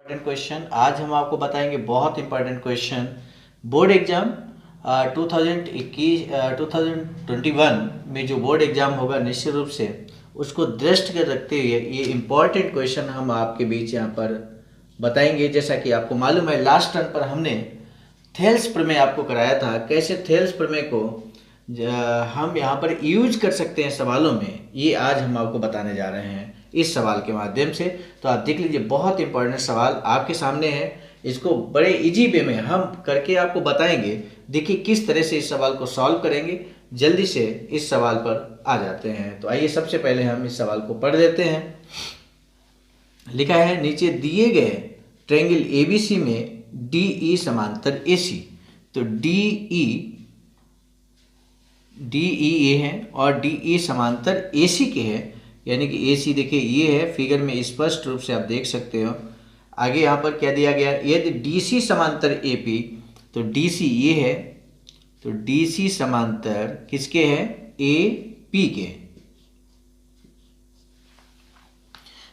Important question आज हम आपको बताएंगे। बहुत इंपॉर्टेंट क्वेश्चन बोर्ड एग्जाम 2021 2021 में जो बोर्ड एग्जाम होगा निश्चित रूप से उसको दृष्टि में रखते हुए ये इम्पॉर्टेंट क्वेश्चन हम आपके बीच यहाँ पर बताएंगे। जैसा कि आपको मालूम है लास्ट टर्न पर हमने थेल्स प्रमेय आपको कराया था, कैसे थेल्स प्रमेय को हम यहाँ पर यूज कर सकते हैं सवालों में, ये आज हम आपको बताने जा रहे हैं इस सवाल के माध्यम से। तो आप देख लीजिए, बहुत इंपॉर्टेंट सवाल आपके सामने है। इसको बड़े इजी वे में हम करके आपको बताएंगे। देखिए किस तरह से इस सवाल को सॉल्व करेंगे। जल्दी से इस सवाल पर आ जाते हैं। तो आइए सबसे पहले हम इस सवाल को पढ़ लेते हैं। लिखा है, नीचे दिए गए ट्रायंगल एबीसी में डीई समांतर एसी। तो डीई ये है और डीई समांतर एसी के है, यानी कि एसी देखिए ये है, फिगर में स्पष्ट रूप से आप देख सकते हो। आगे यहाँ पर क्या दिया गया, यदि डीसी समांतर एपी, तो डीसी ये है, तो डीसी समांतर किसके है, एपी के।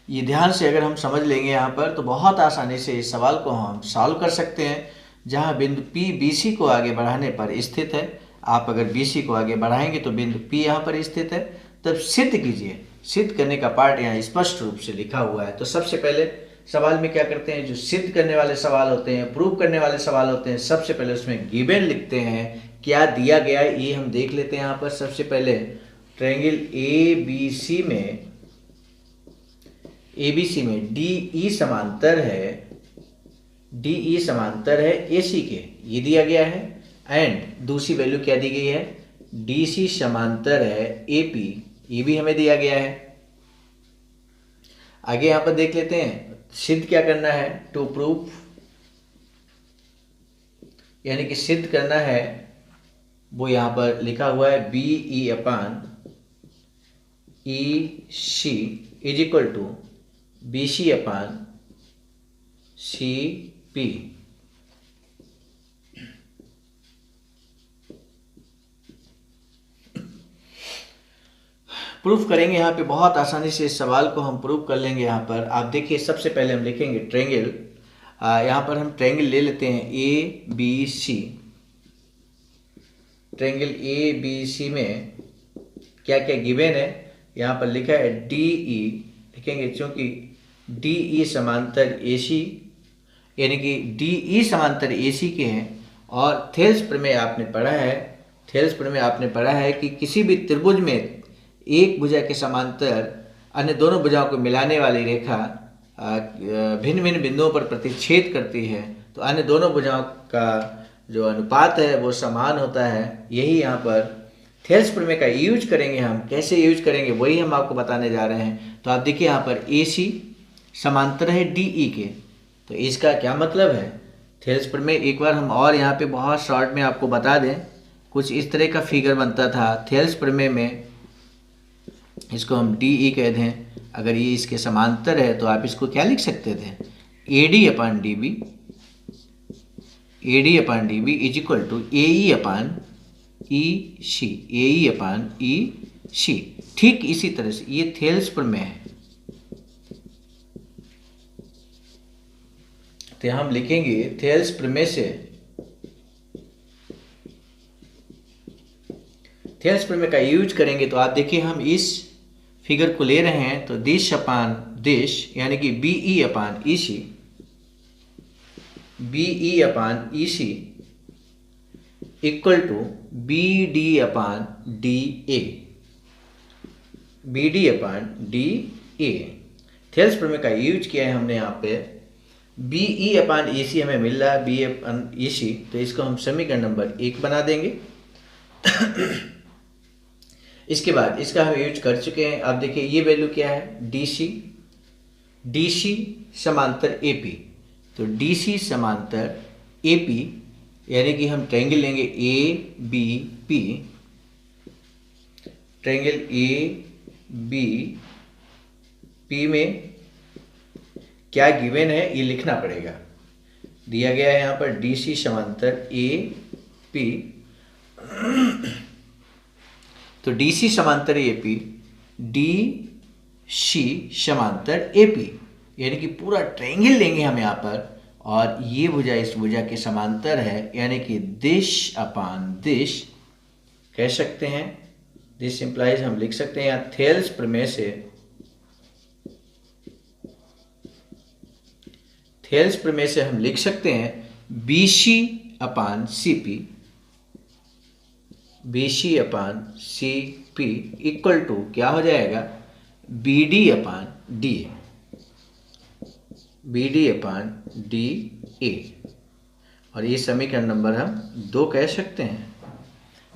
ये ध्यान से अगर हम समझ लेंगे यहाँ पर तो बहुत आसानी से इस सवाल को हम सॉल्व कर सकते हैं। जहाँ बिंदु पी बीसी को आगे बढ़ाने पर स्थित है, आप अगर बीसी को आगे बढ़ाएंगे तो बिंदु पी यहाँ पर स्थित है। तब सिद्ध कीजिए। सिद्ध करने का पार्ट यहाँ स्पष्ट रूप से लिखा हुआ है। तो सबसे पहले सवाल में क्या करते हैं, जो सिद्ध करने वाले सवाल होते हैं, प्रूव करने वाले सवाल होते हैं, सबसे पहले उसमें गिवन लिखते हैं, क्या दिया गया है ये हम देख लेते हैं। यहाँ पर सबसे पहले ट्रायंगल एबीसी में डीई समांतर है एसी के, ये दिया गया है। एंड दूसरी वैल्यू क्या दी गई है, डीसी समांतर है एपी, ये भी हमें दिया गया है। आगे यहां पर देख लेते हैं, सिद्ध क्या करना है, टू प्रूफ, यानी कि सिद्ध करना है, वो यहां पर लिखा हुआ है BE upon E C is equal to BC upon C P. Proof करेंगे यहाँ पे, बहुत आसानी से इस सवाल को हम प्रूफ कर लेंगे। यहाँ पर आप देखिए, सबसे पहले हम लिखेंगे ट्रायंगल, यहाँ पर हम ट्रायंगल ले लेते हैं A B C. Triangle A B C में क्या क्या गिवन है, यहाँ पर लिखा है डीई, लिखेंगे क्योंकि डीई समांतर एसी, यानी कि डीई समांतर एसी के हैं। और थेल्स प्रमेय आपने पढ़ा है कि किसी भी त्रिभुज में एक भुजा के समांतर अन्य दोनों भुजाओं को मिलाने वाली रेखा भिन्न भिन्न बिंदुओं पर प्रतिच्छेद करती है, तो अन्य दोनों भुजाओं का जो अनुपात है वो समान होता है। यही यहाँ पर थेल्स प्रमेय का यूज करेंगे। हम कैसे यूज करेंगे वही हम आपको बताने जा रहे हैं। तो आप देखिए यहाँ पर एसी समांतर है डीई के, तो इसका क्या मतलब है, थेल्स प्रमेय एक बार हम और यहाँ पे बहुत शॉर्ट में आपको बता दें। कुछ इस तरह का फिगर बनता था थेल्स प्रमेय में, इसको हम डीई कह दें। अगर ये इसके समांतर है तो आप इसको क्या लिख सकते थे, AD upon DB is equal to AE upon E C. ठीक इसी तरह से ये थेल्स प्रमेय है। तो हम लिखेंगे थेल्स प्रमेय से, थेल्स प्रमेय का यूज करेंगे। तो आप देखिए, हम इस फिगर को ले रहे हैं, तो दिश अपान दिश, यानी कि BE upon E C equal to B D upon D A. Thales प्रमेय का यूज किया है हमने यहाँ पे। बीई अपान ई सी हमें मिल रहा है, बी अपान ई सी, तो इसको हम समीकरण नंबर 1 बना देंगे। इसके बाद इसका हम यूज कर चुके हैं। अब देखिए ये वैल्यू क्या है, डीसी समांतर एपी। तो डीसी समांतर एपी, यानी कि हम ट्रायंगल लेंगे A B P, triangle A B P में क्या गिवन है ये लिखना पड़ेगा। दिया गया है यहाँ पर डीसी समांतर ए पी, तो डीसी समांतर एपी, डी सी समांतर एपी, यानी कि पूरा ट्रायंगल लेंगे हम यहाँ पर, और ये भुजा इस भुजा के समांतर है, यानी कि दिस अपान दिस कह सकते हैं। दिस इंप्लाइज हम लिख सकते हैं यहाँ थेल्स प्रमेय से, थेल्स प्रमेय से हम लिख सकते हैं BC upon CP, BC upon CP equal to क्या हो जाएगा, BD अपान DA, BD अपान DA। और ये समीकरण नंबर हम 2 कह सकते हैं।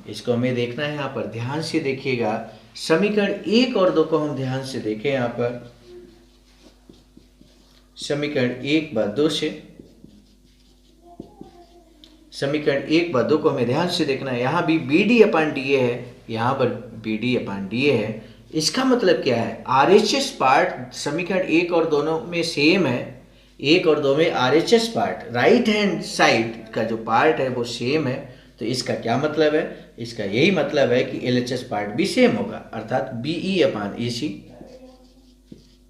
इसको हमें देखना है, यहाँ पर ध्यान से देखिएगा। समीकरण 1 और 2 को हम ध्यान से देखें। यहाँ पर समीकरण 1 व 2 से, समीकरण 1 व 2 को हमें ध्यान से देखना है। यहाँ भी BD अपान DA है, यहाँ पर BD अपान DA है। इसका मतलब क्या है, RHS पार्ट समीकरण 1 और दोनों में सेम है। 1 और 2 में RHS part right hand side का जो पार्ट है वो सेम है। तो इसका क्या मतलब है, इसका यही मतलब है कि LHS पार्ट भी सेम होगा, अर्थात BE upon EC,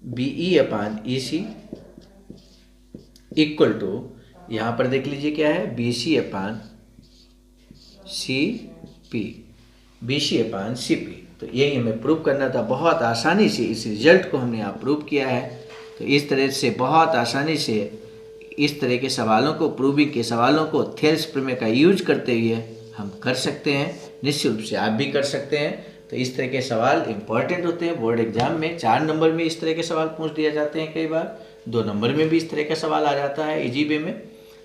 BE upon EC equal to, यहाँ पर देख लीजिए क्या है, BC upon CP, BC upon CP। तो यही हमें प्रूव करना था। बहुत आसानी से इस रिजल्ट को हमने यहाँ प्रूव किया है। तो इस तरह से बहुत आसानी से इस तरह के सवालों को, प्रूविंग के सवालों को थेल्स प्रमेय का यूज करते हुए हम कर सकते हैं। निश्चित रूप से आप भी कर सकते हैं। तो इस तरह के सवाल इंपॉर्टेंट होते हैं। बोर्ड एग्जाम में 4 नंबर में इस तरह के सवाल पूछ दिए जाते हैं, कई बार 2 नंबर में भी इस तरह का सवाल आ जाता है इजी वे में।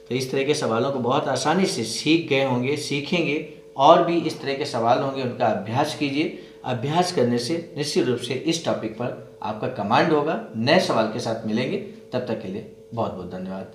तो इस तरह के सवालों को बहुत आसानी से सीख गए होंगे, सीखेंगे, और भी इस तरह के सवाल होंगे, उनका अभ्यास कीजिए। अभ्यास करने से निश्चित रूप से इस टॉपिक पर आपका कमांड होगा। नए सवाल के साथ मिलेंगे, तब तक के लिए बहुत बहुत धन्यवाद।